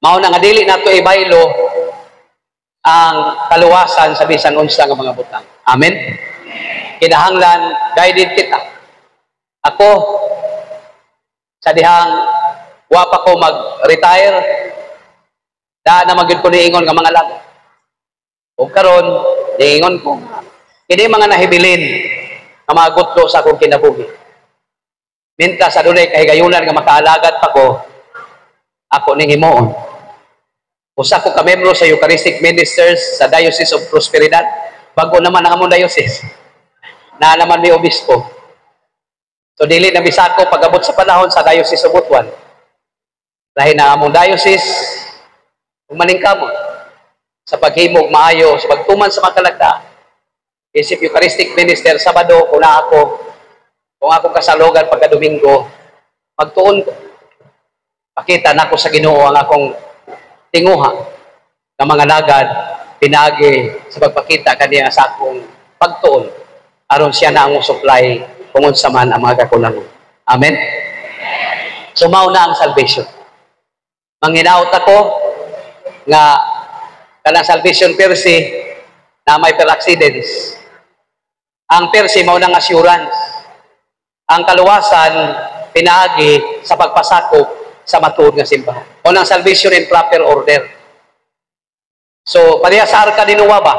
Mao na nga dili nato ibaylo ang kaluwasan sa bisan unsa nga mga butang. Amen. Kinahanglan guided kita. Ako sa dihang wa pa ko mag-retire, daan na magyud ko niingon nga mga lago. O karon niingon ko kini mga nahibilin nga mga gutlo sa akong kinabuhi. Mintas adunay kahigayunan nga makaalagad pa ko, ako ning himuon. Usa ko ka membro sa Eucharistic Ministers sa Diocese of Prosperidad. Bago naman ang among diocese. Na naman may obispo. So dili na bisako pag-abot sa panahon sa Diocese of Butuan. Dahil na among diocese umaningkamot sa paghimog maayo sa pagtuman sa mga kalagdaan. Isip Eucharistic Minister Sabado kung ako kasalogan pagka Domingo, magtuon ko. Pakita na ko sa Ginoo ang akong tinguha ng mga lagad, pinagi sa pagpakita kaniya sa akong pagtuon aron siya na ang supply kung unsa man ang mga kakulangan. Amen? So mao na ang salvation. Manginaot ako nga kanang salvation per se na may per accidents. Ang per se mao nang assurance. Ang kaluwasan pinaagi sa pagpasakop sa matuod nga simbahan. O ng salvation in proper order. So, pariya sa arka dinuwa ba?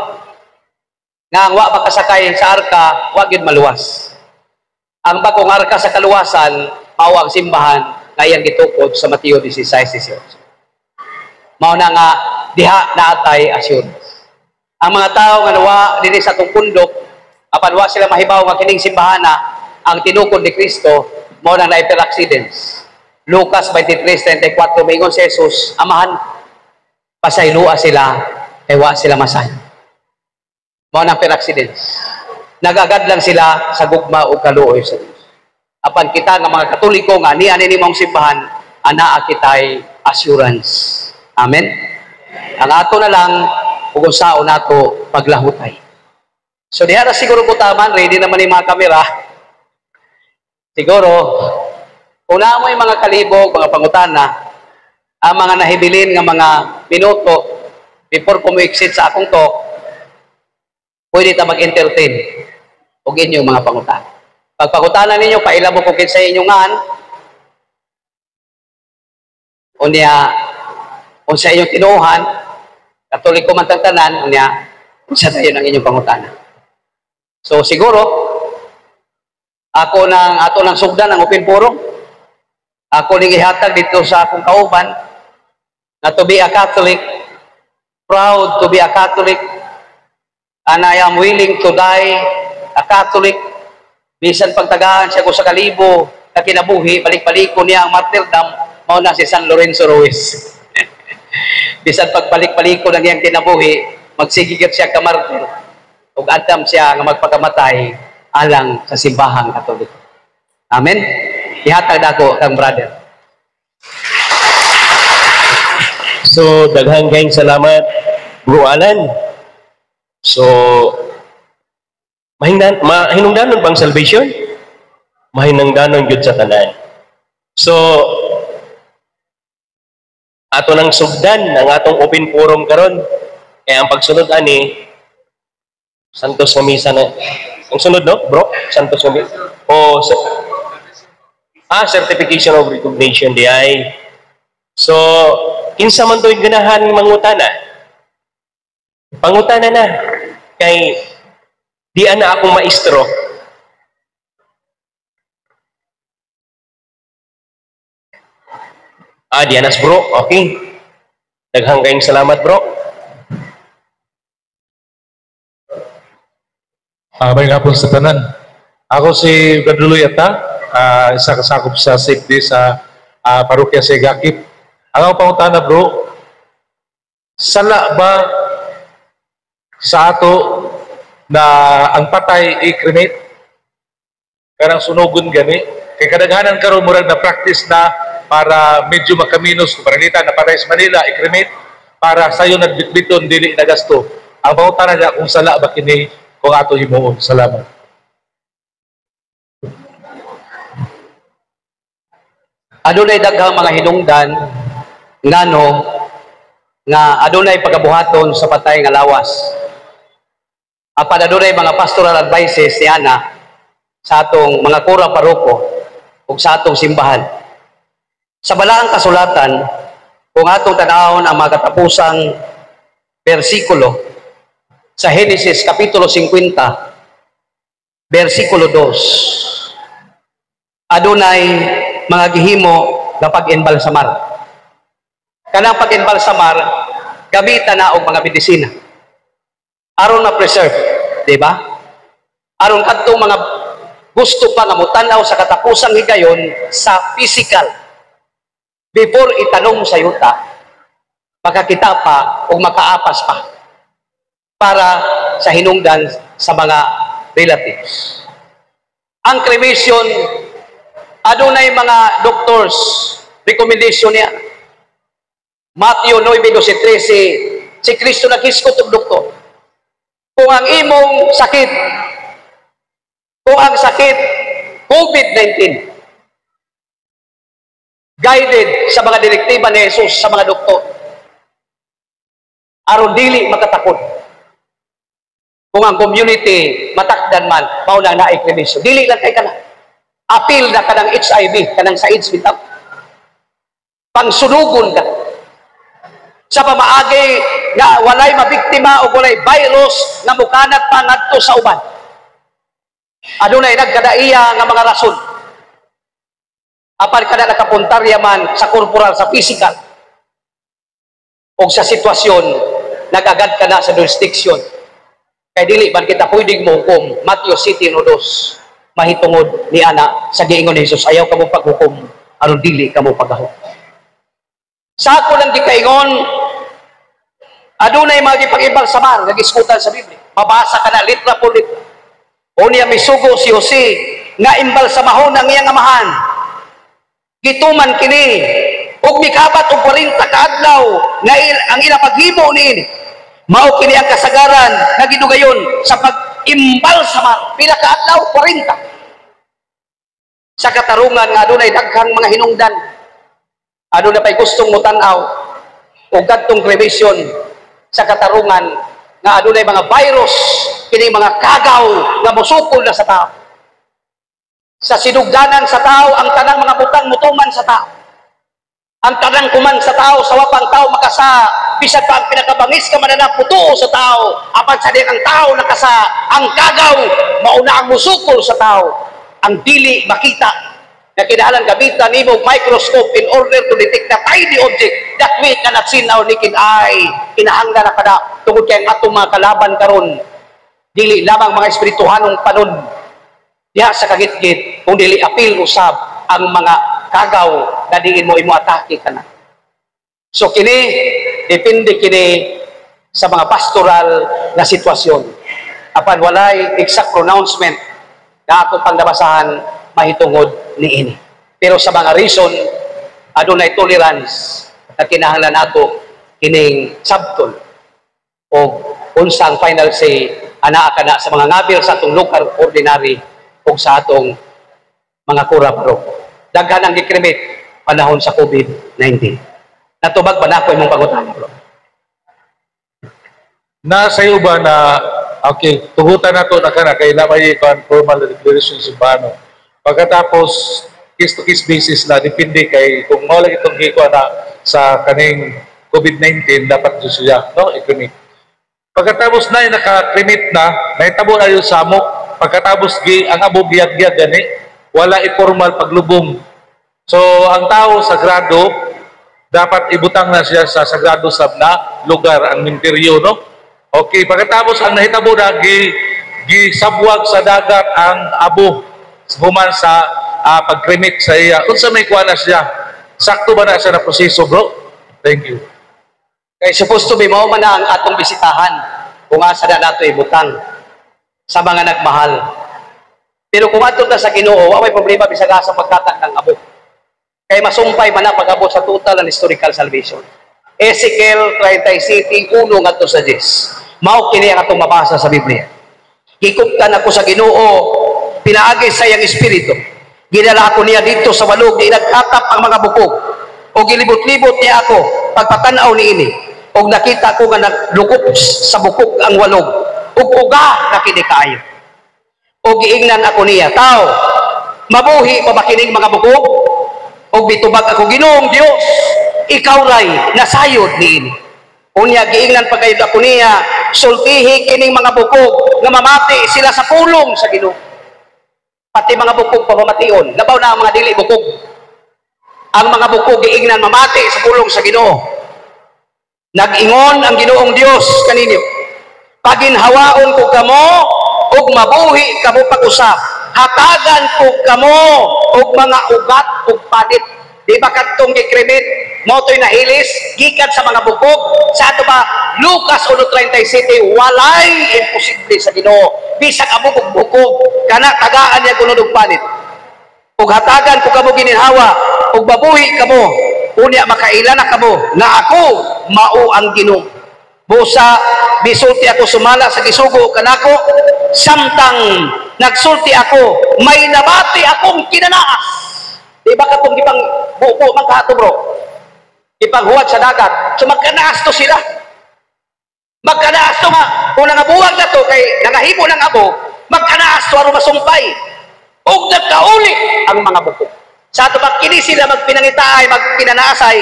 Nga ang wa makasakay sa arka, wa gyud maluwas. Ang bagong arka sa kaluwasan, mao ang simbahan nga iyang gitukod sa Mateo 16:18. Mao na nga diha naatay assurance. Ang mga tao nga nawa dinhi sa atong pundok, apan wa sila mahibaw nga kining simbahana ang tinukod ni Kristo, mao na na per accidents. Lucas 23:34 mingon si Jesus, amahan, pasaylua sila, kay wa sila masay. Mao nang per accidents. Nagagad lang sila sa gugma o kaluoy sa Dios. Apan kita nga mga Katoliko nga ni mong simbahan, anaa kitay assurance. Amen. Ang ato na lang ug unsaon nato paglahutay. So diha na siguro ko taman, ready naman ni mga kamera. Siguro una mo yung mga kalibog, mga pangutana, ang mga nahibilin nga mga minuto before ko mo-exit sa akong talk, pwede ta mag-entertain o inyong mga pangutana. Pag pangutana ninyo, pailan mo kung kinsa inyong ngan, unsa inyong tinuhan, Katoliko man tagtanan, unsa tayo ng inyong pangutana. So siguro, ato nang sugdan ang open forum. Ako ning ihatag dito sa akong kauban na to be a Catholic, proud to be a Catholic, and I am willing to die a Catholic. Bisan pagtagaan siya ko sa kalibo na kinabuhi, balik-baliko niya ang martyrdom, mao na si San Lorenzo Ruiz. Bisan pagbalik-baliko na niyang kinabuhi, magsigigit siya ka martyr, ug adam siya nga magpakamatay alang sa simbahang Katoliko. Amen. Ihatag ako kang brother. So, daghang kayong salamat, Bro Alan. So, mahinungdanon bang salvation? Mahinungdanon yun sa tanan. So, ato nang sugdan ang atong open forum karon. Kaya ang pagsunod ani, Santos nga Misa na. Ang sunod, no, bro? Santos nga Misa. Certification of recognition di ay. So, kinsa man to'y ganahan mangutana? Pangutana na. Kay, di ana akong maestro. Di anas bro. Okay. Daghang kayong salamat bro. May nga po sa tanan. Ako si Gaduloy Ata. Isa kasakop sa safety sa parokya Segakip. Ang pangutana bro, sala ba sa ato na ang patay i-cremate? Karang sunugon gani? Kay kadaghanan karon murag na practice na para medyo makaminos kung paranita na patay sa Manila, i-cremate para sayo nagbitbiton dili na gasto. Ang pangutana niya kung sala ba kini kung ato himuon. Salamat. Adunay daghang mga hinungdan ngano nga adunay pagabuhaton sa patay nga lawas. Apan adunay mga pastoral advices ni ana sa atong mga kura paroko ug sa atong simbahan. Sa balaang kasulatan, kung atong tanawon ang mga katapusang bersikulo sa Genesis Kapitulo 50, versikulo 2, adunay mga gihimo nga pag-imbalsamar. Kanang pag-imbalsamar, gamitan na og mga medisina aron ma-preserve, di ba? Aron kadtong mga gusto pa nga mutanaw sa katapusang higayon sa physical, before itanong sa yuta, makakita pa o makaapas pa para sa hinungdan sa mga relatives. Ang cremation, adunay mga doctors recommendation niya. Matthew 9:13, si Kristo naghiskot og doktor. Kung ang imong sakit, kung ang sakit COVID-19, guided sa mga direktiba ni Jesus sa mga doktor, aron dili makatakod. Kung ang community matakdan man, mauna na i-cremation. Dili lang kay kana. Appeal na kanang HIV, kanang sa AIDS bitaw. Pangsunugon ka. Sa pamaagi nga walay mabiktima o walay virus na mukanat pa ngadto sa uban. Adunay nagkadaiya nga mga rason. Apan kada nakapuntarya man sa corporal, sa physical, o sa sitwasyon, nagagad ka na sa jurisdiction. Kaya dili man kita pwedeng mo hukom. Matthew 7:2, mahitungod ni ana sa giingon ni Jesus, ayaw ka mo paghukom, aron dili ka mo pagahok. Sa ako lang gikaingon, adunay mga gipag-imbalsamar nga giskutan sa Biblia. Mabasa ka na litra po litra. O niya misugo si Jose nga imbalsamahon ang iyang amahan. Gituman kini ug mikabat og 40 ka adlaw nga ang ila paghimo niini. Mao kini ang kasagaran nga gidugayon sa pag-imbalsamar. Pila ka adlaw? 40. Sa katarungan nga adunay daghang mga hinungdan. Adunay pay gustong motanaw og kadtong cremation sa katarungan nga adunay mga virus, kini mga kagaw nga mosukol na sa tao. Sa sinugdanan sa tao, ang tanang mga butang mutuman sa tao. Ang tanang kuman sa tao, sa wapang tao makasa, bisag pa ang pinakabangis ka mananaputo sa tao, apat sa din ang tao nakasa, ang kagaw, mauna ang musukol sa tao. Ang dili makita, na kinahanglan gamitan nimo microscope in order to detect the tiny object that we cannot see now naked eye. Kinahanglan na kada, tungod kay ang atong mga kalaban karon, dili lamang mga espirituhanong panon, diha sa kagitgit, kung dili apil usab ang mga kagaw na diin mo imo atake kana. So kini depende kini sa mga pastoral na sitwasyon. Apan walay exact pronouncement na ako pangdabasahan mahitungod niini. Pero sa mga reason adunay tolerance na kinahanglan nato kining sabton o unsang final say ana kana sa mga ngabil sa atong local ordinary o sa atong mga kura paroko. Daghan ang gikremate panahon sa COVID-19. Natubag ba na ako imong pangutan, bro? Na sa iyo ba na, okay, tugutan na to na kana, kay lamay formal declaration sa bano. Pagkatapos, case-to-case basis na, depende kay kung mawala itong hikwa na sa kaning COVID-19, dapat doon siya, no? I-cremate. Pagkatapos na, naka-cremate na, nahitabo na yung samok. Pagkatapos ang abo giyag-giyag gani, wala i-formal paglubong. So ang tao sagrado dapat ibutang na siya sa sagrado sab na lugar ang minteryo, no? Okay, pagkatapos ang nahitabo na gisabwag sa dagat ang abo human sa pag-cremate sa iya. Unsa may kuha na siya? Sakto ba na siya na proseso, bro? Thank you. Kay supposed to be mao man na ang atong bisitahan kung asa na nato ibutang sa mga nagmahal. Pero kung ato ta sa Ginoo, wa may problema bisag sa pagkatak ng abo. Kay masumpay man na pag-abot sa total and historical salvation. Ezekiel 37:1 ngadto sa 10. Mao kini ang atong mabasa sa Biblia. Hikuptan ako sa Ginoo, pinaagi sa iyang espiritu. Ginala ako niya dito sa walog, di nagkatap ang mga bukog. O gilibot-libot niya ako, pagpatanaw niini. og nakita ko nga naglukop sa bukog ang walog ug uga na kini kaayo. Og giingnan ako niya, tao, mabuhi pa ba kining mga bukog? Og bitubag ako, Ginoong Dios, ikaw ray nasayod niini. Unya giingnan pa gayud ako niya, sultihi kining mga bukog nga mamati sila sa pulong sa Ginoo. Pati mga bukog pamamation, labaw na ang mga dili bukog. Ang mga bukog giingnan mamati sa pulong sa Ginoo. Nag-ingon ang Ginoong Dios kaninyo, paginhawaon ko kamo ug mabuhi kamo pag-usap, hatagan ko kamo og mga ugat ug panit. Di ba kadtong gikrimit mo to'y nahilis gikan sa mga bukog sa ato ba Lucas 1:37, walay imposible sa Ginoo. Bisag amo og bukog kana tagaan niya kuno og panit. Ug hatagan ko kamo gininhawa ug mabuhi kamo, unya makaila na kamo na ako mao ang Ginoo. Busa bisulti ako sumala sa gisugo kanako, samtang nagsulti ako may nabati akong kinanaas. Di ba katong gipang buko man kato bro, ipaghuwad sa dagat, so magkanaas to sila, magkanaas to nga kung nangabuwag na to kay nangahimo ng abo, magkanaas to aron masumpay ug nagkauli ang mga buko. Sa ato ba kini sila magpinangitaay, magpinanaasay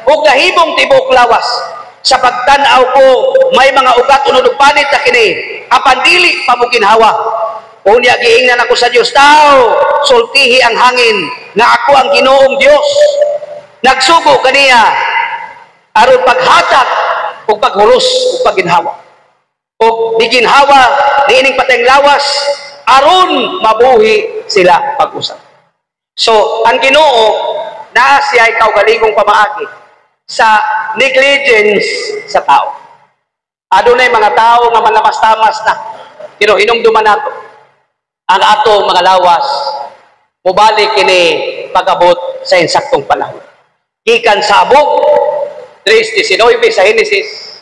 ug nahimong tibok lawas. Sa pagtanaw ko may mga ugat unod ug panit na kini apan dili pa mo ginhawa. Unya giingnan ako sa Dios, tao, sultihi ang hangin nga ako ang Ginoong Dios. Nagsugo kaniya aron paghatag ug paghulos ug pagginhawa. Ug biginhawa niining patayng lawas aron mabuhi sila pag-usap. So ang Ginoo naa siya ikaw galingong pamaagi sa negligence sa tao. Adunay mga tao nga manamas-tamas na hinumduman nato ang ato mga lawas mubalik kini pag-abot sa insaktong panahon. Gikan sa abog 3:19 sa Genesis,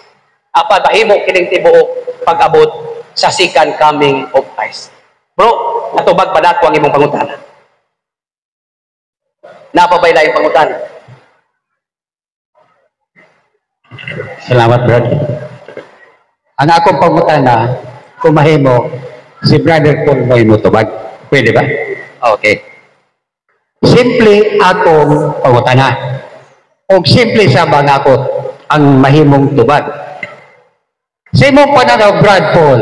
apan mahimo kining tibuok pag-abot sa second coming of Christ. Bro, natubag pa nato ang imong pangutana. Napabayla yung pangutana. Salamat, Brad. Ang akong pangutana, kung mahimo, si Brother Paul mahimo tubag. Pwede ba? Okay. Simple akong pangutana. O simple sa bangakot ang mahimong tubag. Sa imong pananaw, Brad Paul,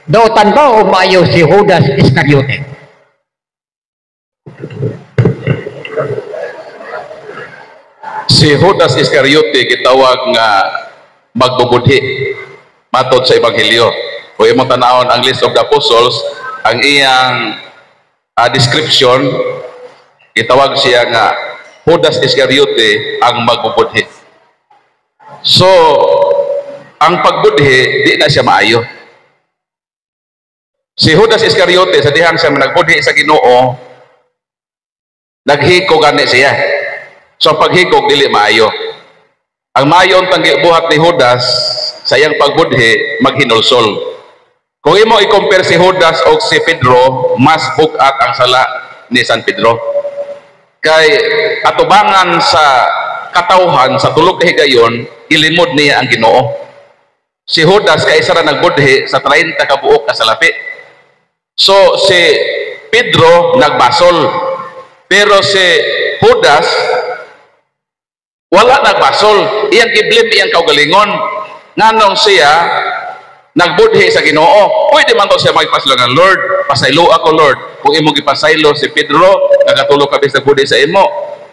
dautan ba o maayo si Judas Iscariote? Si Judas Iscariote gitawag nga magbubudhi matod sa Ebanghelyo. Kung imong tanawon ang list of the apostles, ang iyang description gitawag siya nga Judas Iscariote ang magbubudhi. So ang pagbudhi di na siya maayo. Si Judas Iscariote sa dihang siya nagbudhi sa Ginoo, naghiko gani siya. So paghikog dili maayo. Ang maayo ang buhat ni Judas sa iyang pagbudhi maghinulsol. Kung imo i-compare si Judas o si Pedro, mas bugat ang sala ni San Pedro. Kay atubangan sa katawhan sa tulog kahigayon, ilimod niya ang Ginoo. Si Judas kay isa ra nagbudhi sa 30 ka buok ka salapi. So si Pedro nagbasol, pero si Judas wala nagbasol. Iyang giblim iyang kaugalingon nganong siya nagbudhi sa Ginoo. Pwede man to siya magpasaylo ng Lord, pasaylo ako Lord. Kung imo gipasaylo si Pedro nagatulog kabis nagbudhi sa imo,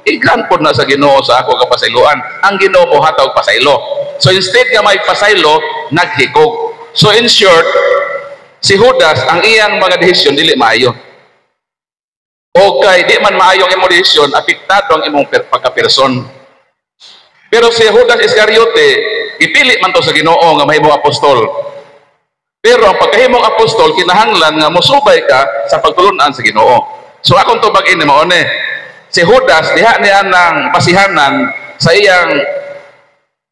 i-grant po na sa Ginoo sa ako kapasayloan. Ang Ginoo mo hataw pasaylo. So instead nga magpasaylo, naghikog. So in short, si Judas ang iyang mga desisyon dili maayo. Okay, di man maayo ang imong desisyon, apektado ang imong pagka-person. Pero si Judas Iscariote, ipili man to sa Ginoo nga mahimong apostol. Pero ang pagkahimong apostol, kinahanglan nga musubay ka sa pagtulunan sa Ginoo. So akong tubag ini mao ni, si Judas diha niya ng basihanan sa iyang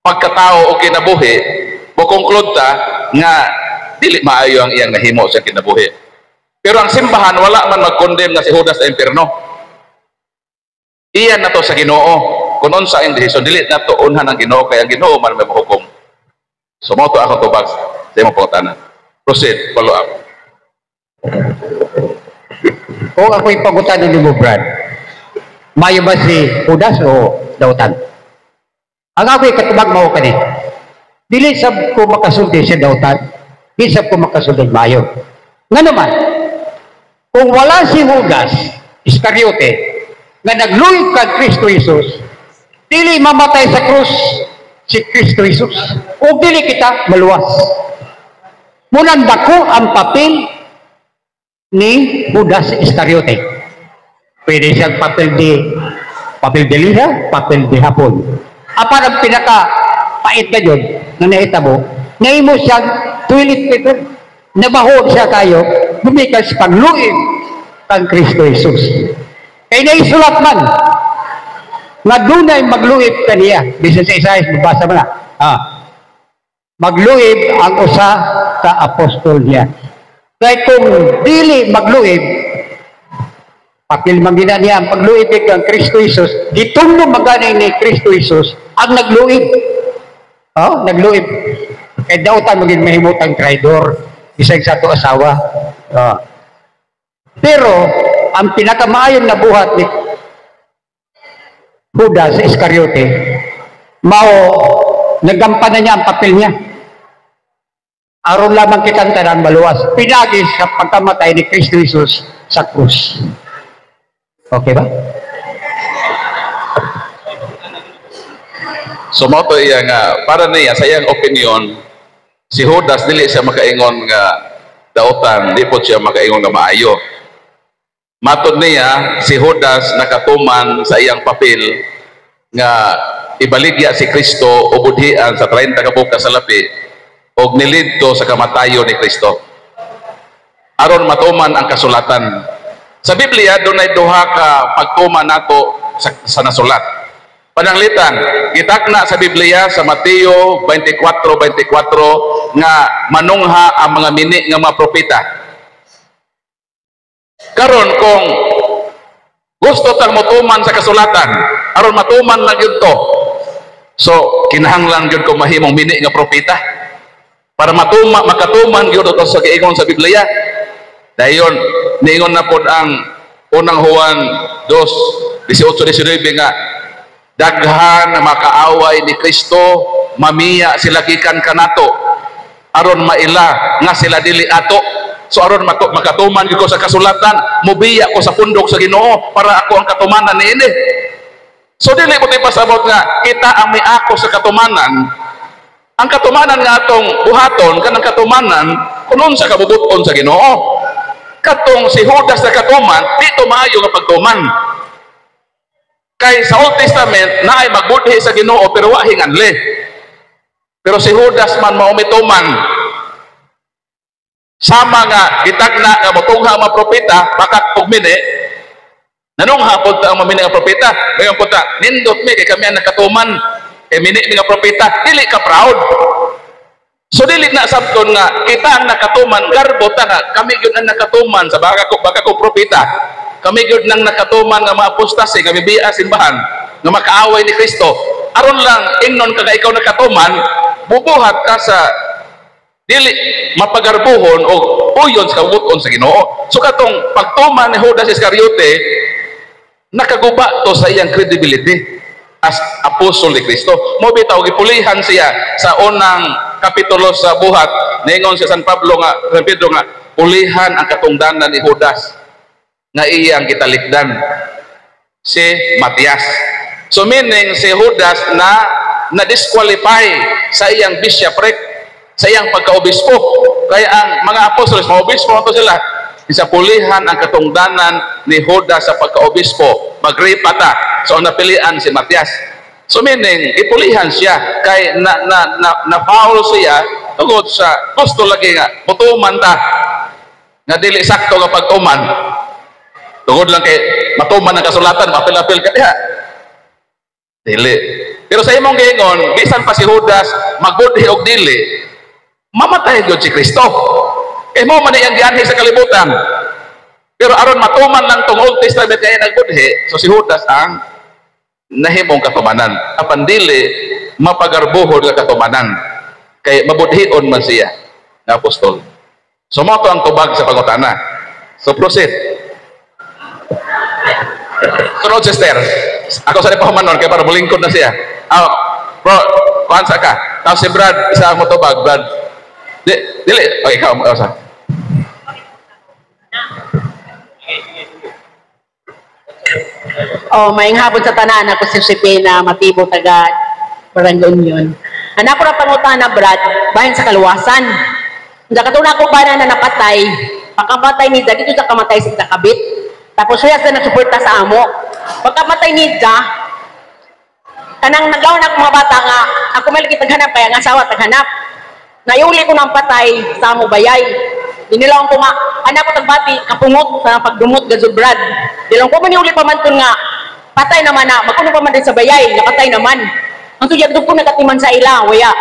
pagkatao o kinabuhi, mo-conclude ta nga dili maayo ang iyang nahimo sa kinabuhi. Pero ang simbahan wala man mag-condemn nga si Judas sa impierno. Iyan na to sa Ginoo. kung unsa ang desisyon dili na to unhan ang Ginoo kay ang Ginoo man may mahukom. So mo to ako tubag sa imong pangutanan. Proceed, follow up. Kung ako'y pangutanan ni mo, Brad, mayo ba si Judas o Dautan? Ang ako'y katubag mo ka ni. Dili sab ko makasulti si Dautan, di sab ko makasulti mayo. Nga naman, kung wala si Judas Iscariote nga nagluhig kang Kristo Jesus, dili mamatay sa krus si Kristo Jesus. O dili kita maluwas. Munan dako ang papel ni Judas Iscariote. Pwede siyang papel de liha, papel de hapon. Apan ang pinaka-pait na yun, na naitabo, naimo siyang toilet paper, nabahod siya kayo, bumikas pagluib kang Kristo Jesus. Kaya naisulat man, nga dunay magluib kaniya. Bisan sa Isaias, mabasa mo na. Magluib ang usa ka apostol niya. Kaya kung dili magluib, papil mangina niya ang pagluib ng Kristo Jesus, gitungno maganing ni Kristo Jesus ang nagluib. Nagluib. Kaya dautan maging mahimutang traidor, isang sa to asawa. Pero, ang pinakamaayon na buhat ni Judas Iscariote, nagampanan niya ang papel niya. Aron lamang kitang tanang maluwas, pinagis sa pagkamatay ni Kristo Jesus sa krus. Okay ba? So mo to iya nga para niya sa iyang opinion, si Judas dili siya makaingon nga dautan, di po siya makaingon nga maayo. Matod niya si Judas nakatuman sa iyang papel nga ibaligya si Kristo o budhian sa 30 ka bukas sa lapi o nilidto sa kamatayo ni Kristo. Aron matuman ang kasulatan. Sa Biblia doon ay duha ka pagtuman nato sa nasulat. Pananglitan, gitakna sa Biblia sa Mateo 24:24 nga manungha ang mga mini nga mga propeta. Karon kung gusto tang motuman sa kasulatan, aron matuman lang yun to. So, kinahanglan yun kung mahimong mini nga propeta. Para makatuman yun ito sa giingon sa Biblia. Dayon, niingon na po ang unang Juan 2:18-19 nga, daghan na makaaway ni Kristo, mamiya sila gikan kanato, aron maila nga sila dili ato. So aron makatuman ko sa kasulatan, mubiya ko sa pundok sa Ginoo para ako ang katumanan niini. So dili ko pasabot nga kita ang miako sa katumanan. Ang katumanan nga atong buhaton kanang katumanan kunon sa kabubuton sa Ginoo. Katong si Judas na katuman, dito maayo nga pagtuman. Kay sa Old Testament naay magbudhi sa Ginoo pero wa hinganli. Pero si Judas man maumituman. Sama nga gitagna nga motungha mga propeta baka pugmini nanungha pud ta ang mamini nga propeta ngayon pud ta nindot mi kay kami ang nakatuman kay mini nga propeta dili ka proud. So dili na sabton nga kita ang nakatuman garbo ta nga kami gyud ang nakatuman sa baka ko propeta, kami gyud nang nakatuman nga mga apostase kami biya simbahan nga makaaway ni Kristo aron lang ingnon ka ikaw nakatuman bubuhat ka sa dili mapagarbuhon o uyon sa kabuton sa Ginoo. So katong pagtuman ni Judas Iscariote nakaguba to sa iyang credibility as apostol ni Kristo. Mo bitaw gipulihan siya sa unang kapitulo sa buhat, ningon si San Pedro nga pulihan ang katungdanan ni Judas nga iyang gitalikdan si Matias. So meaning si Judas na disqualify sa iyang bishopric, sa iyang pagkaobispo. Kaya ang mga apostoles, mga obispo ito sila, isa pulihan ang katungdanan ni Judas sa pagkaobispo. Magripata. So napilian si Matias. So meaning, ipulihan siya kay na-foul siya tungod sa gusto lagi nga mutuman ta nga dili sakto nga pagtuman. Tungod lang kay matuman ang kasulatan, mapil-apil ka diha. Dili. Pero sa imong giingon, bisan pa si Judas magbudhi og dili, mamatay gyud si Kristo. Mo man iyang gianhi sa kalibutan. Pero aron matuman lang tong Old Testament kay nagbudhi, so si Judas ang nahimong katumanan. Apan dili mapagarbuhod nga katumanan. Kay mabudhion man siya nga apostol. So mo to ang tubag sa pangutana. So proceed. Sunod sister. Ako sa pahumanon kay para bulingkod na siya. Bro, kuhan sa ka. Tapos si Brad, isa mo tubag, Brad. Dili. O ikaw, sa. Maayong hapon sa tanan. Ako si Pena Matibo, taga Barangay Union. Anak ko na pangutana, Brad, bahin sa kaluwasan. Hindi katuna ko ba na napatay, pagkamatay ni dito sa kamatay sa kabit. Tapos siya sa nagsuporta sa amo. Pagkamatay ni kanang naglawan ako mga bata nga, ako may lagi taghanap, kaya nga asawa taghanap. Naiuli ko ng patay sa amo bayay. Dinilawan ko nga, anak ko tagbati, kapungot sa pagdumot, gazul Brad. Dilang ko maniuli pa man nga, patay naman na, magkuno pa man din sa bayay, napatay naman. Ang tuyag doon ko nagatiman sa ila, waya.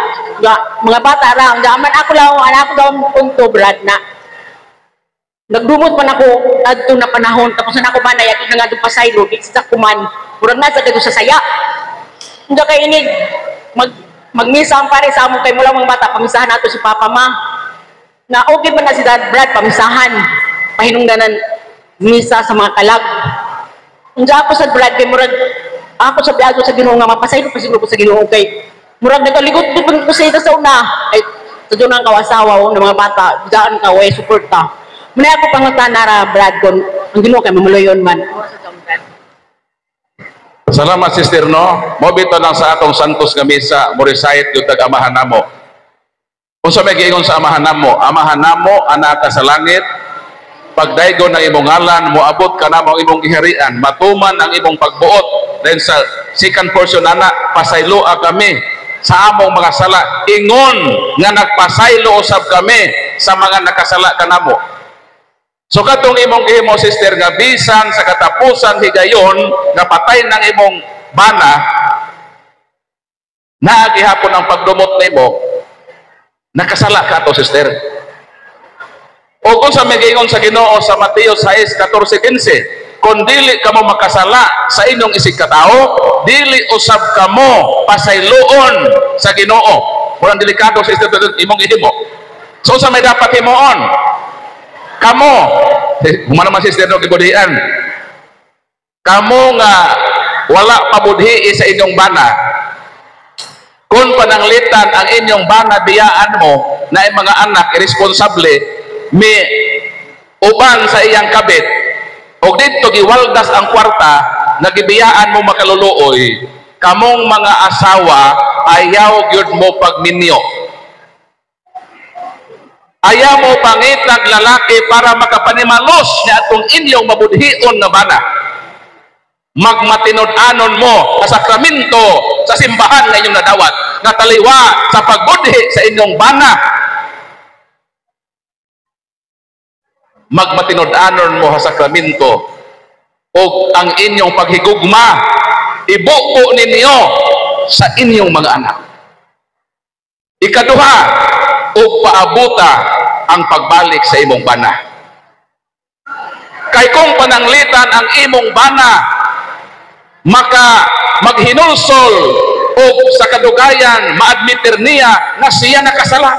Mga bata lang, daman ako lang, anak ko daw punto, Brad, na nagdumot man ako adto na panahon, tapos na ako man, nayagin na nga doon pa sa ilo, sa kuman, murag na sa gado sa saya. Hindi kayo inig, magmisa ang pare sa amo kay mula mga bata, pamisahan nato si Papa Ma. Na okay pa na si Dad Brad, pamisahan, pahinungdanan, misa sa mga kalag. Hindi ako sa Brad, kay murag, ako sa biyago sa Ginoo nga mapasaylo pa siguro ko sa Ginoo kay murag nagaligot di pag ko sa una ay sa doon ang kawasawa ng mga bata daan ka way suporta muna ako pangutana ra Brad kon ang Ginoo kay mamuluyon man. Salamat sister no. Mobito lang sa atong santos nga misa mo recite yung tag-amahan namo. Unsa may giingon sa amahan namo? Amahan namo anak ka sa langit. Pagdaygon ng imong ngalan, moabot ka na ang imong giharian, matuman ang imong pagbuot. Then sa second portion, anak, pasayloa kami sa among mga sala. Ingon nga nagpasaylo usab kami sa mga nakasala kanamo. So katong imong gihimo, sister, nga bisan sa katapusan higayon, nga patay ng imong bana, naagihapon ang pagdumot nimo, nakasala ka to, sister. O kung sa megingon sa Ginoo sa Mateo 6:14-15, kung dili kamo makasala sa inyong isig katao, dili usab kamo pasayloon sa Ginoo. Murang delikado sa imong ihimo. So sa may dapat himuon, kamo, humana man sister no gibudhian, kamo nga wala pabudhi sa inyong bana, kung pananglitan ang inyong bana biyaan mo na mga anak irresponsable, may uban sa iyang kabit o dito giwaldas ang kwarta nagibiyaan mo makaluluoy, kamong mga asawa ayaw gyud mo pagminyo, ayaw mo pangitag lalaki para makapanimalos niya atong inyong mabudhion nga bana. Magmatinod-anon mo sa sakramento sa simbahan na inyong nadawat na taliwa sa pagbudhi sa inyong bana. Magmatinod-anon mo sa sakramento o ang inyong paghigugma ibuo ninyo sa inyong mga anak. Ikaduha, o paabuta ang pagbalik sa imong bana. Kay kung pananglitan ang imong bana, maka maghinulsol o sa kadugayan maadmitir niya na siya nakasala.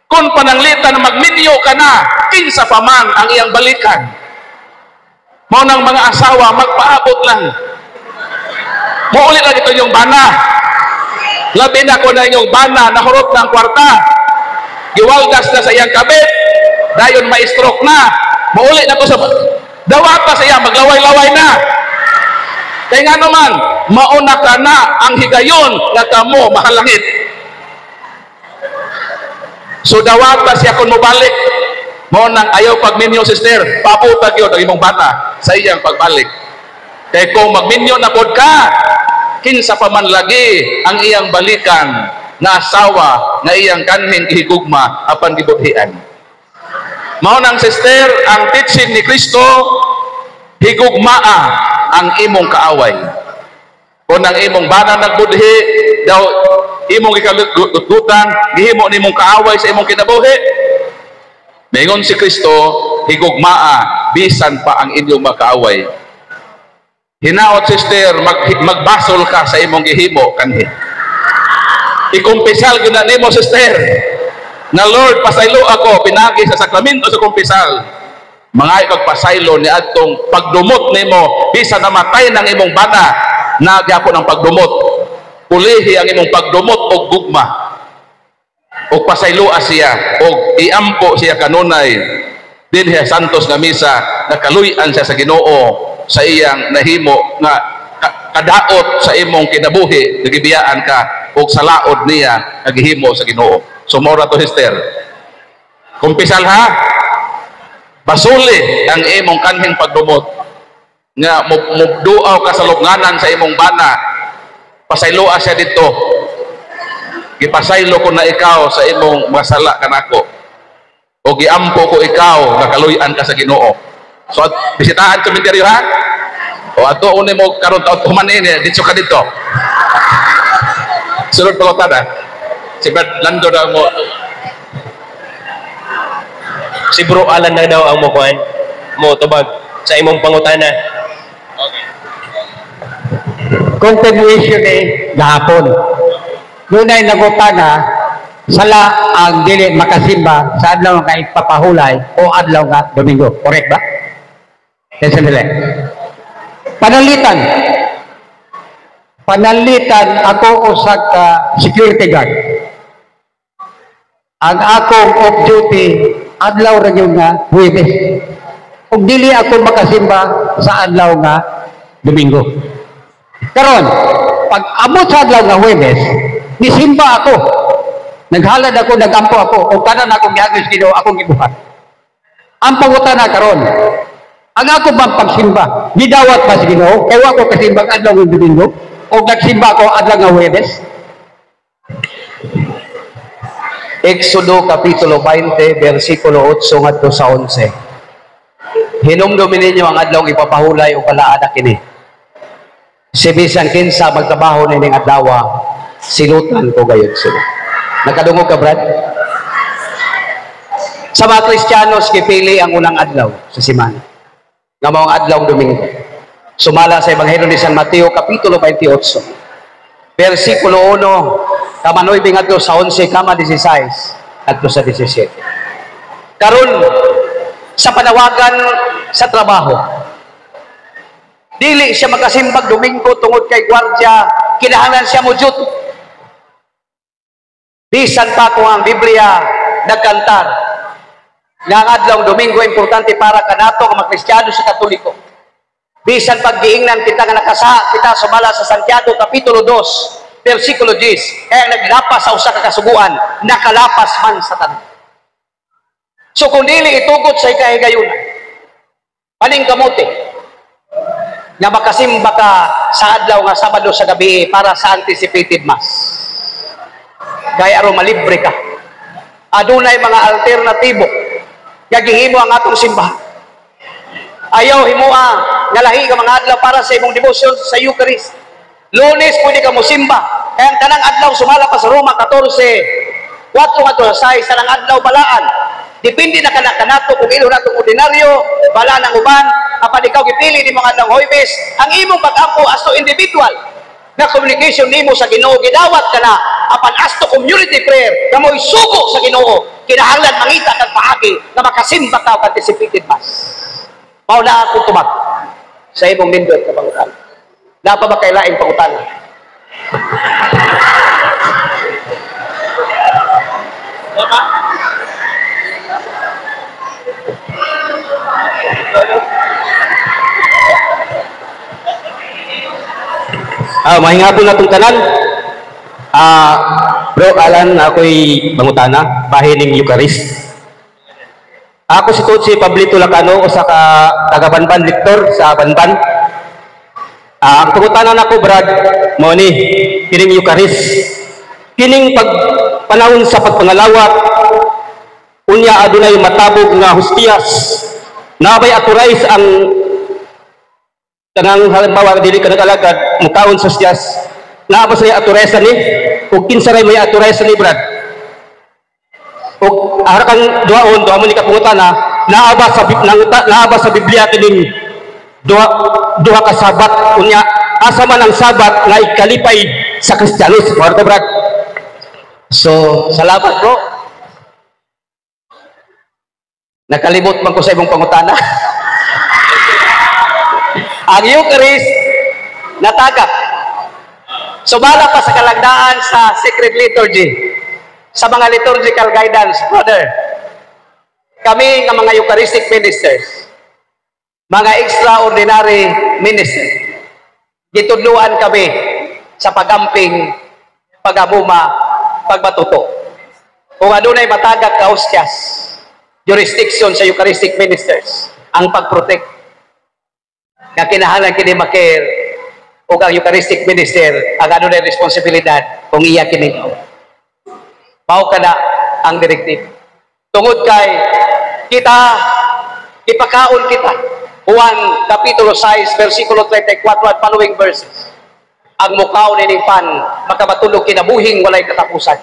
Kung pananglitan magminyo ka na, kinsa pa man ang iyang balikan. Mao nang mga asawa magpaabot lang. Muulit na dito yung bana. Labi na ko na yung bana, nahurot ng kwarta. Giwaldas na sa iyang kabit. Dayon ma-stroke na. Muulit na ko sa dawata sa iya, maglaway-laway na. Kaya nga naman, mauna ka na ang higayon na kamo mahalangit. So dawata siya kung mabalik. Mo nang ayaw pagminyo, sister, paputag yun ang imong bana sa iyang pagbalik. Kaya kung magminyo na pod ka, kinsa pa man lagi ang iyang balikan na asawa na iyang kanhin ihigugma apan gibudhian. Mao nang sister, ang teaching ni Kristo, higugmaa ang imong kaaway. Kung ang imong bana nagbudhi, daw imong ikalututan, gihimo nimong kaaway sa imong kinabuhi. Mayingon si Kristo, higugmaa bisan pa ang inyong makaaway. hinaot sister, magbasol ka sa imong gihimo kanhi. Ikumpisal gyud na nimo sister. Na Lord, pasaylo ako pinagi sa sakramento sa kumpisal. Mga ipagpasaylo ni adtong pagdumot nimo bisan namatay ng imong bana, na gyapon ang pagdumot. Pulihi ang imong pagdumot og gugma. Og pasayloa siya og iampo siya kanunay dinhi santos nga misa, nakaluy-an siya sa Ginoo sa iyang nahimo nga kadaot sa imong kinabuhi, nagibiyaan ka og salaod niya nagihimo sa Ginoo. Sumora to sister. Kumpisal ha. Basuli ang imong kanhing pagdumot nga mugduaw ka sa lubnganan sa imong bana. Pasayloa siya dito. Gipasaylo ko na ikaw sa imong mga sala kanako. O giampo ko ikaw, nakaluy-an ka sa Ginoo. So bisitahan cemetery ha. O ato unay mo karon taon humanin dito ka dito. Sunod palutan ha. Si Brad Lando daw mo. Si Bro Alan na daw ang mukuan mo tubag sa imong pangutana. Continuation gahapon. Nunay nagutana sala ang dili makasimba sa adlaw nga ipapahulay o adlaw nga Domingo. Correct ba? Sandali. Panalitan ako usa ka security guard. Ang akong off duty adlaw ra gyud nga Huwebes. Ug dili ako makasimba sa adlaw nga Domingo. Karon, pag amot sa adlaw nga Huwebes, nisimba ako. Naghalad ako, nagampo ako, o kanan akong giagos Ginoo, akong gibuhat. Ang pangutana karon, ang ako bang pagsimba, gidawat ba si Ginoo? Kaya ako kasimba adlaw nga Domingo, o nagsimba ako adlaw nga Huwebes? Exodo Kapitulo 20, versikulo 8 ngadto sa 11. Hinumdumi ninyo ang adlaw ipapahulay o palaada kini. Si bisan kinsa magtrabaho nining adlaw, silutan ko gayud sila. Nakadungog ka, Brad? Sa mga Kristiyanos, kipili ang unang adlaw sa simana. Nga mga adlaw Domingo. Sumala sa Ebanghelyo ni San Mateo, Kapitulo 28. Versikulo 1, kamanoy bingadto sa 11, kama 16, adto sa 17. Karon, sa panawagan sa trabaho, dili siya magkasimbag Domingo tungod kay gwardya, kinahanglan siya mo jud. Bisan pa kung ang Biblia nagkantar nga ang adlaw Domingo importante para kanato nga mga Kristiyano sa Katoliko. Bisan paggiingnan kita nga nakasa kita sumala sa Santiago Kapitulo 2 versikulo 10, kaya naglapas sa usa ka kasuguan, nakalapas man sa tanan. So kung dili itugot sa ikahigayon, paning kamote na makasimba ka sa adlaw nga Sabado sa gabi para sa anticipated mass. Kaya aron malibre ka. Adunay mga alternatibo nga gihimo ang atong simbahan. Ayaw himua nga lahi ka mga adlaw para sa imong devotion sa Eucharist. Lunes pwede ka mosimba. Kaya ang tanang adlaw sumala pa sa Roma 14, 4 nga sa 6 tanang adlaw balaan. Depende na kanato kung ilo nato ordinaryo, bala ng uban, apan ikaw gipili ni mga adlaw Huwebes, ang imong pag-ampo as to individual na communication nimo sa Ginoo, gidawat ka na apan as to community prayer na mo isugo sa Ginoo, kinahanglan mangita kag paagi na makasimba ka og anticipated mass. Mao na ako tubag sa imong nindot nga pangutan. Napa ba kay laing pangutan? Mahingapon na itong tanan. Bro Alan, ako'y mangutana, bahin ng Eucharist. Ako si Tutsi Pablito Lacano, o sa taga-Banban, Lictor, sa Banban. Ang pangutanan ako, Brad, mo ni, kining Eucharist. Kining panahon sa pagpangalawat, unya adunay matabog nga hostiyas, nabay authorize ang kanang halimbawa dili ka nag-alagad mukaon sa hostiyas, naabas ray authorize ni ug kinsa ray may authorize ni, Brad. Ug harakan duaon mo ni kapungutana naabas sa Biblia kining duha ka sabat unya asa man ang sabat nga ikalipay sa Kristiyanos, Marta Brad. So, salamat bro. Nakalimot man ko sa imong pangutana. Ang Eucharist natagap. Sumala pa sa kalagdaan sa secret liturgy, sa mga liturgical guidance, brother. Kami nga mga Eucharistic ministers, mga extraordinary ministers, gitudluan kami sa pagamping, pagabuma, pagbatuto. Kung adunay matagak ka ostyas, jurisdiction sa Eucharistic ministers, ang pagprotect. Nga kinahanglan kini makir o ang Eucharistic minister ang adunay responsibilidad kung iya kini. Mao kana ang directive. Tungod kay kita ipakaon kita. Juan kapitulo 6 versikulo 34 at following verses. Ang mukaon ining pan makabatulog kinabuhing walay katapusan.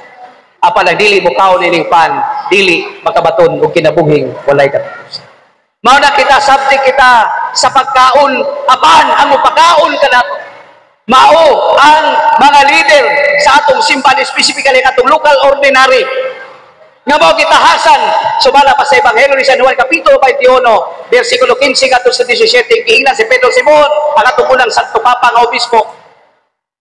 Apan ang dili mukaon ining pan dili makabaton og kinabuhing walay katapusan. Mao na kita subject kita sa pagkaon apan ang mupakaon kanato. Mao ang mga leader sa atong simbahan, specifically atong local ordinary nga mao gitahasan sumala pa sa Ebanghelyo ni San Juan kapitulo 21 bersikulo 15 ngadto sa 17 giingnan si Pedro Simon ang atong unang santo papa nga obispo,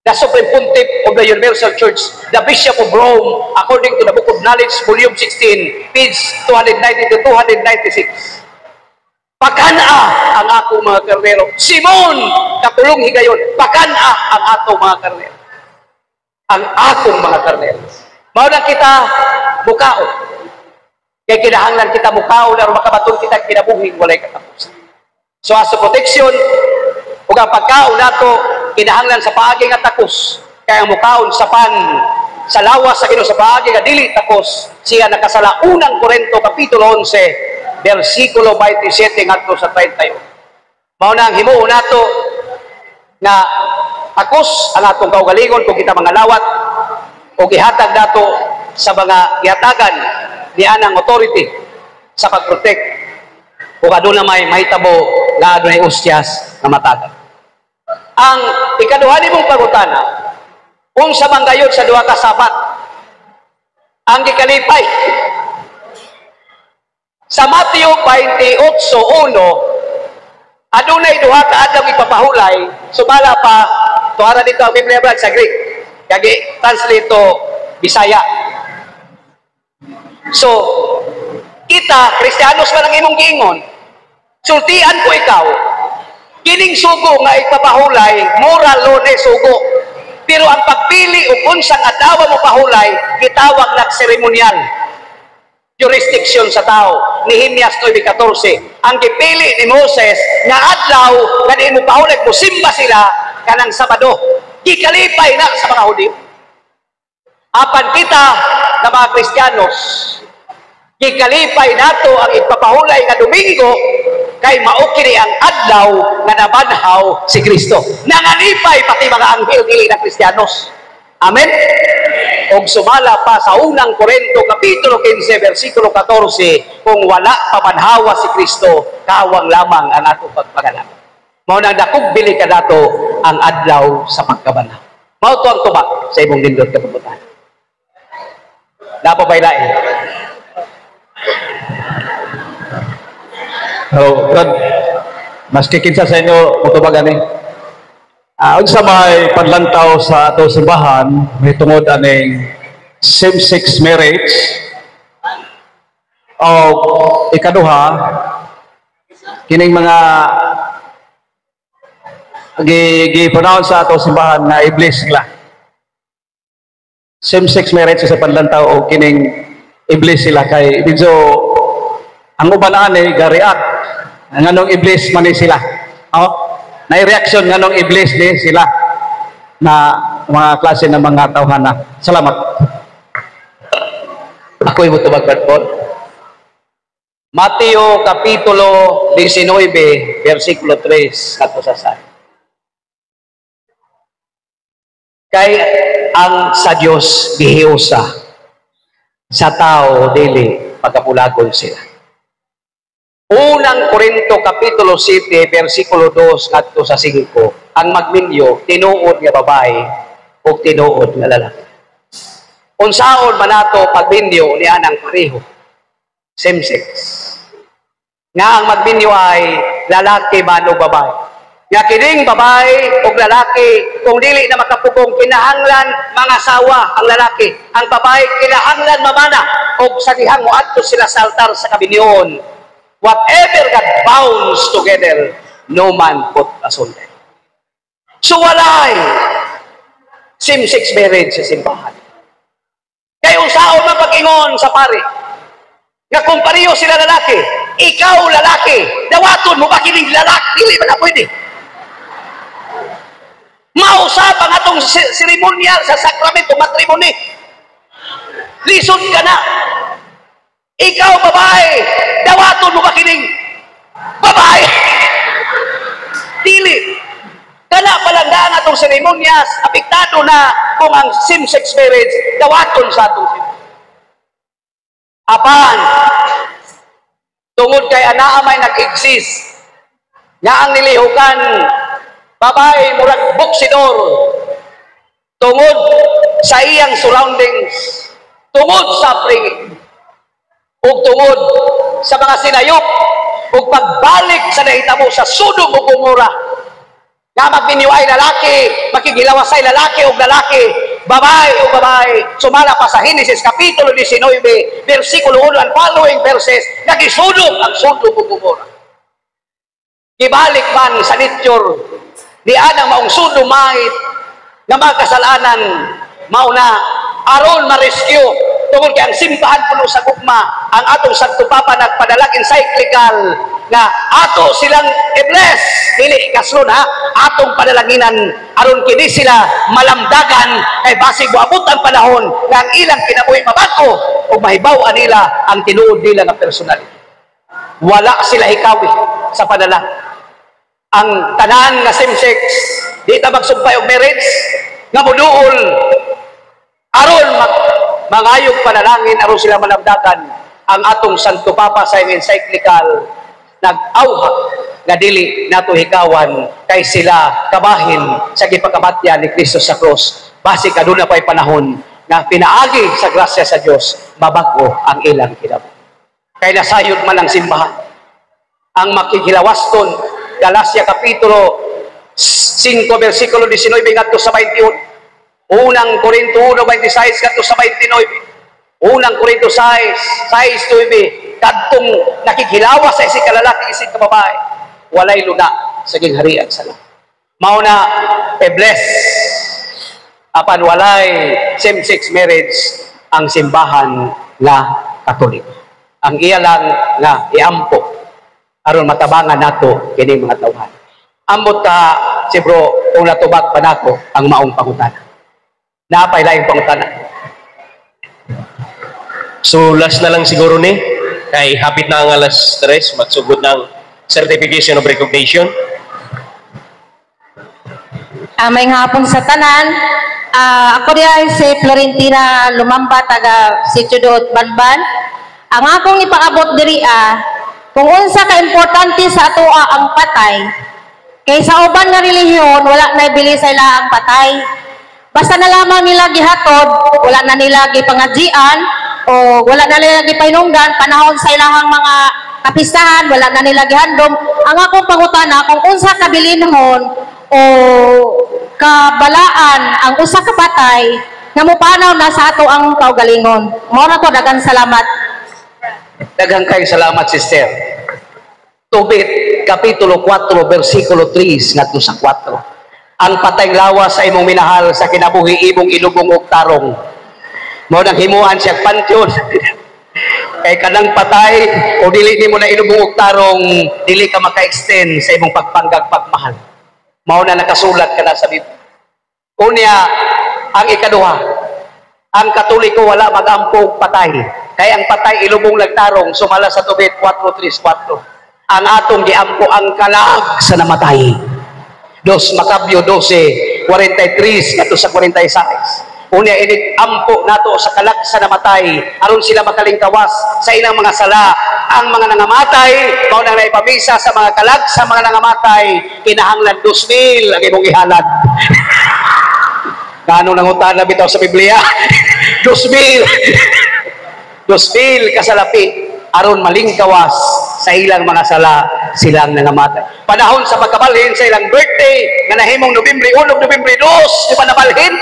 the Supreme Pontiff of the Universal Church, the Bishop of Rome, according to the Book of Knowledge, volume 16, page 290 to 296. Pakana ang akong mga karnero. Simon, katulong higayon, pakana ang atong mga karnero. Ang akong mga karnero. Mao na kita bukaon. Kaya kinahanglan kita bukaon aron makabaton kita kinabuhing walay katapusan. So as a protection, ug ang pagkaon nato kinahanglan sa paagi nga takos. Kaya ang mukaon sa pan sa lawas sa Ginoo sa paagi nga dili takos, siya nakasala unang Korinto kapitulo 11 versikulo 27 ngadto sa 31. Mao na ang himuon nato nga takos ang atong kaugalingon kung kita mga lawat o gihatag nato sa mga gihatagan ni anang authority sa pagprotect o aduna may mahitabo nga adunay ustyas nga matagap. Ang ikaduha nimong pangutana kung sa manggayod sa duha ka sabat ang gikalipay sa Mateo 28:1 adunay duha ka adlaw ipapahulay sumala pa tuara dito ang Biblia brad sa Greek kagi translate to Bisaya. So kita Kristiyanos man ang imong giingon, sultian ko ikaw kining sugo nga ipapahulay moral law na sugo, pero ang pagpili o unsang adlaw mo pahulay gitawag na seremonyal jurisdiction sa tao. Nehemias 9:14 ang gipili ni Moses nga adlaw nga di mo pahulay musimba sila kanang Sabado, gikalipay na sa mga Hudyo. Apan kita na mga Kristiyanos gikalipay nato ang ipapahulay nga Domingo kay mao kini ang adlaw nga nabanhaw si Kristo. Nangalipay pati mga anghel dili na Kristiyanos. Amen. Og sumala pa sa unang Korinto kapitulo 15 versikulo 14, kung wala pamanhawa si Kristo, kawang lamang ang atong pagpaganap. Mao nang dakog bili ka nato ang adlaw sa pagkabanhaw. Mao to ang tubag sa imong lindot kabubutan. Napa baylain. Oh, Brad, mas kikinsa sa inyo mutubag ani. Unsa may padlantaw sa ato simbahan may tungod aning same-sex marriage o ikaduha kining mga gi-pronounce sa ato simbahan nga iblis sila. Same-sex marriage sa padlantaw o kining iblis sila kay medyo ang uban ani gariat nganong iblis man ni sila. Oh, na reaction nganong iblis ni sila na mga klase ng mga tawhana. Salamat. Ako'y mutubag Bradford. Mateo kapitulo 19 versikulo 3 kadto sa 6. Kay ang sa Dios gihiusa sa tao dili pagkapulagon sila. Unang Korinto Kapitulo 7, versikulo 2 ngadto sa 5, ang magminyo, tinuod nga babae o tinuod nga lalaki. Unsaon man nato pagminyo ni anang pareho, same sex. Nga ang magminyo ay lalaki man o babae. Nga kining babae o lalaki, kung dili na makapugong, kinahanglan mga asawa ang lalaki. Ang babae, kinahanglan mamana o sa dihang moadto sila sa altar sa kabinyoon. Whatever God bounds together, no man put asunder. So walay same-sex marriage sa simbahan. Kaya usaon man pag-ingon sa pare, nga kung pareho sila lalaki, ikaw lalaki, dawaton mo ba kining lalaki? Dili ba na pwede? Mausap ang atong seremonyal sa sakramento matrimony. Lisod ka na. Ikaw babae, dawaton mo ba kining babae? Dili. Kana palandaan atong seremonyas, apektado na kung ang same-sex marriage dawaton sa atong seremonyas. Apan, tungod kay anaa may nag-exist, nga ang nilihukan, babae murag buksidor, tungod sa iyang surroundings, tungod sa upbringing, o tungod sa mga sinayop, o pagbalik sa nahitabo sa Sodom o Gomora, nga magminyo ay lalaki, makigilawas ay lalaki o lalaki, babae o babae, sumala pa sa Genesis Kapitulo 19, versikulo 1 and following verses, nagisudom ang Sodom o Gomora. Ibalik man sa nature, di anang maong Sodomite nga mga kasalanan mauna aron ma-rescue tungod kay ang simbahan puno sa gugma ang atong Santo Papa nagpadala encyclical nga ato silang i-bless dili kaslon ha atong padalanginan aron kini sila malamdagan kay basig moabot ang panahon nga ang ilang kinabuhi mabago ug mahibaw-an nila ang tinuod nila nga personality. Wala sila hikawi sa padala. Ang tanan nga same-sex, di ta magsumpay og marriage, nga muduol, aron mangayog panalangin, aron sila malamdagan, ang atong Santo Papa sa encyclical, nag-awha, nga dili nato hikawan, kay sila kabahin sa gipakamatyan ni Kristo sa krus. Basi kaduna pa'y panahon, nga pinaagi sa grasya sa Dios, mabago ang ilang kinabuhi. Kay nasayod man ang simbahan, ang makikilawaston, Galacia Kapitulo 5, versikulo 19 ngadto sa 21. Unang Korinto 1:26 ngadto sa 29. Unang Korinto 6:9 kadtong nakikilawas sa isig kalalaki isig ka babae. Walay luna sa gingharian sa langit. Mao na bless apan walay same-sex marriage ang simbahan nga Katoliko. Ang iya lang nga iampo aron matabangan nato kini mga tawhan. Ambot ka si bro kung natubag pa nako ang maong pangutana. Napay laing pangutana. So last na lang siguro ni kay hapit na ang alas 3 magsugod ng certification of recognition. May hapon sa tanan. Ako diay si Florentina Lumamba taga Sitio Duot Banban. Ang akong ipaabot diri kung unsa ka importante sa atoa ang patay, kay sa uban nga relihiyon wala na ibili sa ila ang patay. Basta na lamang nila gihatod, wala na nila gipangadjian o wala na nila gipainungdan panahon sa ilahang mga kapistahan, wala na nila gihandom. Ang akong pangutana kung unsa kabilinhon o kabalaan ang usa ka patay nga mopanaw na sa ato ang kaugalingon. Mao na to, daghang salamat. Daghang kay salamat, sister. Tobit, Kapitulo 4, versikulo 3, ngadto sa 4. Ang patay lawas sa imong minahal sa kinabuhi imong ilubong og tarong. Mao nang himuan siya pantyon. Kay kanang patay o dili nimo na ilubong og tarong, dili ka maka-extend sa imong pagpanggag pagmahal. Mao na nakasulat kana sa Biblia. Unya, ang ikaduha, ang Katoliko wala mag-ampog patay. Kaya ang patay ilubong nagtarong, sumala sa Tobit 4:3-4. Ang atong giampo ang kalag sa namatay. 2 Makabyo 12:43 ngadto sa 46. Unya init ampo nato sa kalag sa namatay aron sila makalingkawas sa ilang mga sala. Ang mga nangamatay mao nang naipamisa sa mga kalag sa mga nangamatay kinahanglan 2,000 ang imong ihalad. Kano nangutan na bitaw sa Biblia? 2,000 kasalapi aron malingkawas sa ilang mga sala silang nangamatay. Panahon sa pagkabalhin sa ilang birthday nga nahimong Nobyembre 1 Nobyembre 2 di ba nabalhin?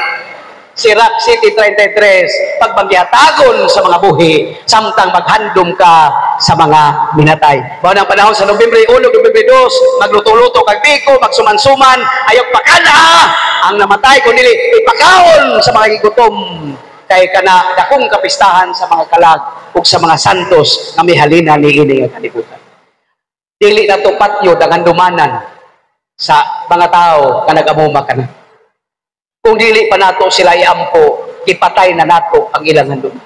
Si Rock City 33 pagbanggihatagon sa mga buhi samtang maghandom ka sa mga minatay. Mao nang panahon sa Nobyembre 1 Nobyembre 2 magluto-luto kag biko magsuman-suman ayog pakana ang namatay kun dili ipakaon sa mga gigutom kay kana dakong kapistahan sa mga kalag ug sa mga santos nga mihalina niini nga kalibutan. Dili na to patyo dangan dumanan sa mga tao nga nag-amuma kana. Kung dili pa nato sila iampo, ipatay na nato ang ilang handumanan.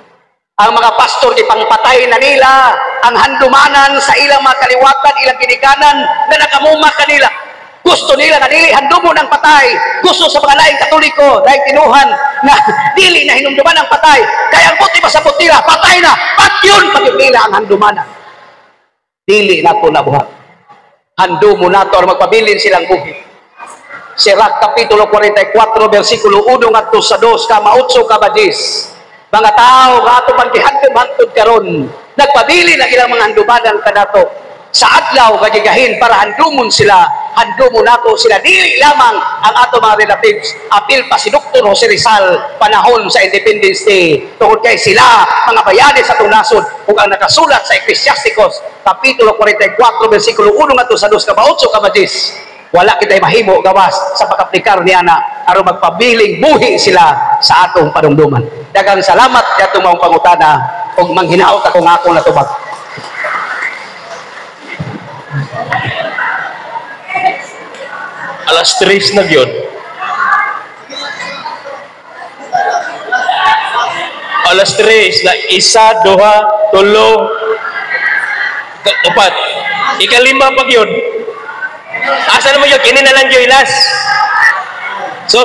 Ang mga pastor ipangpatay na nila ang handumanan sa ilang mga kaliwatan, ilang ginikanan na nagamuma kanila. Gusto nila na dili handumon ang patay. Gusto sa mga laing Katoliko, laing tinuhan na dili na hinumduman ang patay. Kaya ang buti pasabot nila, patay na. Patyon pag nila ang handumanan. Dili nato nabuhat. Handumo nato ang magpabilin silang buhi. Sirach Kapitulo 44, versikulo 1 ngadto sa 2, kama 8 kama 10. Mga tao nga ato pang gihandom-hantod karon, nagpabili na ilang mga handumanan kanato. Sa adlaw magigahin para handumon sila, handumon nato sila dili lamang ang ato mga relatives. Apil pa si Dr. Jose Rizal panahon sa Independence Day. Tungod kay sila mga bayani sa atong nasod ug ang nakasulat sa Ecclesiasticus Kapitulo 44, versikulo 1 ngadto sa 2, kama 8 kama 10. Wala kita'y mahimo gawas sa pag-aplikar niya na aron magpabiling buhi sila sa atong panumduman. Daghang salamat sa atong mga pangutana ug manghinaot ako nga akong natubag. Alas 3 na gyud. Alas 3 na 1, 2, 3, 4. Ikalima pa gyud. Asa naman yun? Kini na lang yun last. So,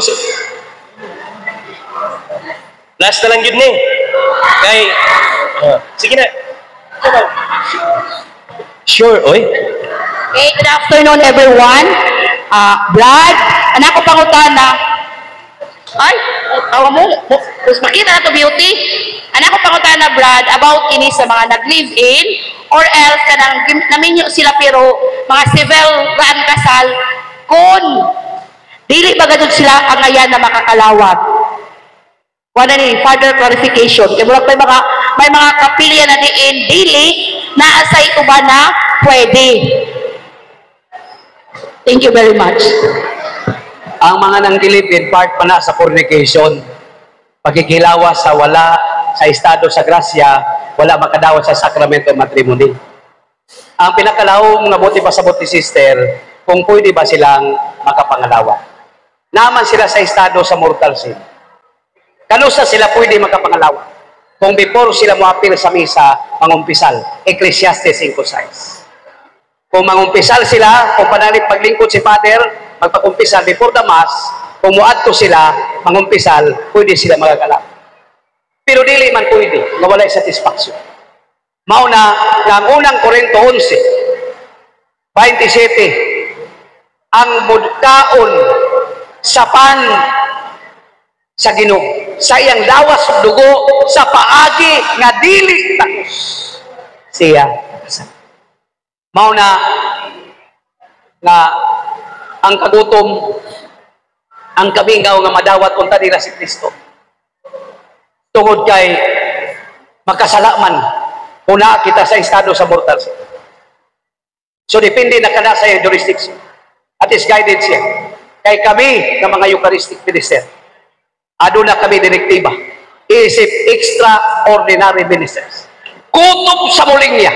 last na lang yun ni. Kay, sige na. Sure, oy. Okay, good afternoon everyone. Brad, anak ko pangutana. Ay, tawa mo. Mas makita na to beauty. Anak ko pangutana, Brad, about kini sa mga nag-live-in or else kanang naminyo sila pero mga civil raan kasal kun dili ba gadud sila ang ayan na makakalawat. Wala ni further clarification. Kaya murag may mga kapilya na diin dili na asay uban na pwede. Thank you very much. Ang mga nanggilipid part pa na sa fornication. Pagkikilawas sa wala sa estado sa grasya, wala makadawat sa sakramento matrimony. Ang pinakalahong nga buti pasabot ni sister, kung pwede ba silang makapangalawa. Naman sila sa estado sa mortal sin. Kanusa sila pwede makapangalawa? Kung before sila muapil sa misa, mangumpisal. Ecclesiastes 5:6. Kung mangumpisal sila, kung panalit paglingkod si Father, magpagumpisal before the Mass, kung muadto sila, mangumpisal, pwede sila magagalaw. Pero dili man pwede, nga walay satisfaction. Mauna, ang unang Korinto 11:27, ang mudkaon sa pan sa Ginoo, sa iyang lawas ug dugo sa paagi nga dili takos siya. Mauna nga ang kagutom ang kabingaw nga madawat unta nila si Kristo. Tungod kay makasalaman una kita sa estado sa mortal sin. So depende na kada sa jurisdiction. At is guided siya. Kay kami nga mga Eucharistic minister, aduna kami direktiba. Isip extraordinary ministers. Kutob sa muling niya.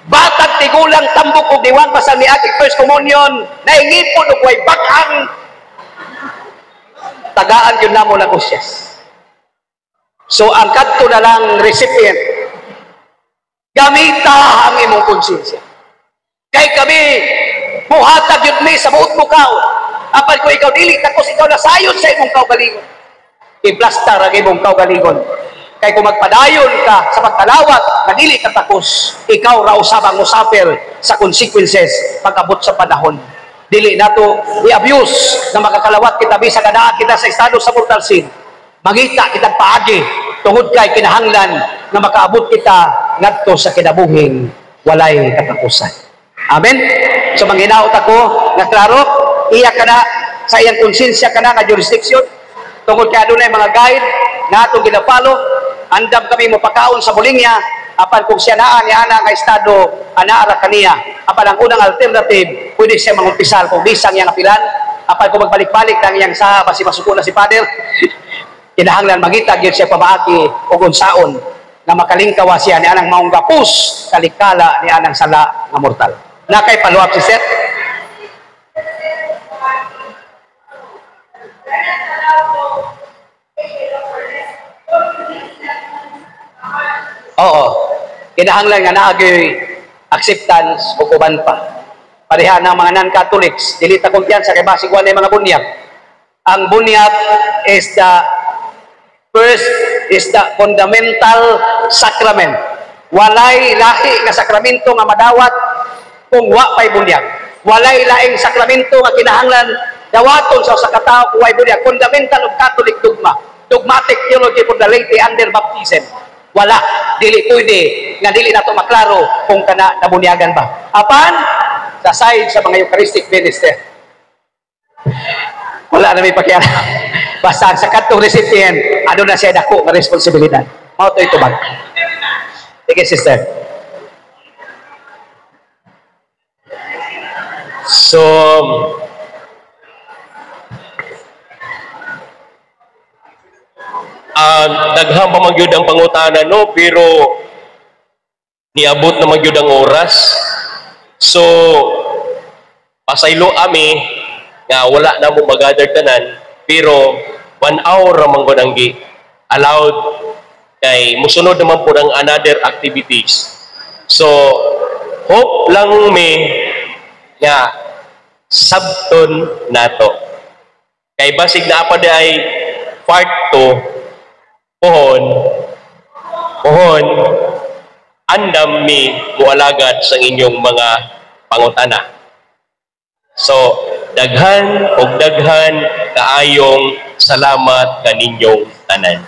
Batag tigulang tambok og diwang pasal ni ating first communion, naingipon og way baghang tagaan yun namo na kusyas. So ang kadto na lang recipient, gamita ang imong konsensya. Kay kami buhatag yun mi sa buot mo kao. Apan ko ikaw dili takos ikaw nasayod sa imong kaugalingon. i-plaster ang imong kaugalingon. Kay kung magpadayon ka sa pagkalawat na dili ka takos, ikaw ra usabang musafir sa consequences pag-abot sa panahon. Dili nato i-abuse na makakalawat kita bisag anaa kita sa estado sa mortal sin. Mangita kitang paagi tungod kay kinahanglan na makaabot kita ngadto sa kinabuhing walay katapusan. Amen. So manghinaot ako nga klaro, iya ka na sa iyang konsensya ka na nga jurisdiction. Tungod kay adunay mga guide na atong ginapalo, andam kami mo pakaon sa Bulinya, apan kung siya naa ni ana nga estado, anaara kaniya. Apan ang unang alternative, pwede siya mangumpisal kung bisang iyang apilan, apan kung magbalik-balik ng iyang sa basi masuko na si Father, kinahanglan magita gyud siya pamaagi o unsaon na makalingkawa siya ni anang maong gapus kalikala ni anang sala nga mortal. Na kay follow-up si Seth. Oo. Kinahanglan nga naagay acceptance o kuban pa. Pareha ng mga non-Catholics, dili ta kumpiyansa kay basig wala mga bunyag. Ang bunyag is the fundamental sacrament. Walay lahi nga sakramento nga madawat kung wa pay bunyag. Walay laing sakramento nga kinahanglan dawaton sa katao kung way bunyag. Fundamental of Catholic dogma. Dogmatic theology for the laity under baptism. Wala, dili pwede nga dili nato maklaro kung kana nabunyagan ba. Apan sa side sa mga Eucharistic minister, wala na may pakialam. Basta sa katong recipient, ano na siya dako nga responsibilidad. Mao to itubag. Sige, sister. So, daghang pa magyud ang pangutana, no? Pero niabot na magyud ang oras. So, pasaylo ami nga wala na mo mag-gather tanan, pero 1 hour ramang ko nang allowed kay musunod naman po ng another activities. So, hope lang may nga sabton nato. Kay basig na pa ay part 2 pohon andam mi mualagad sa inyong mga pangutana. So, daghan kaayong salamat kaninyong tanan.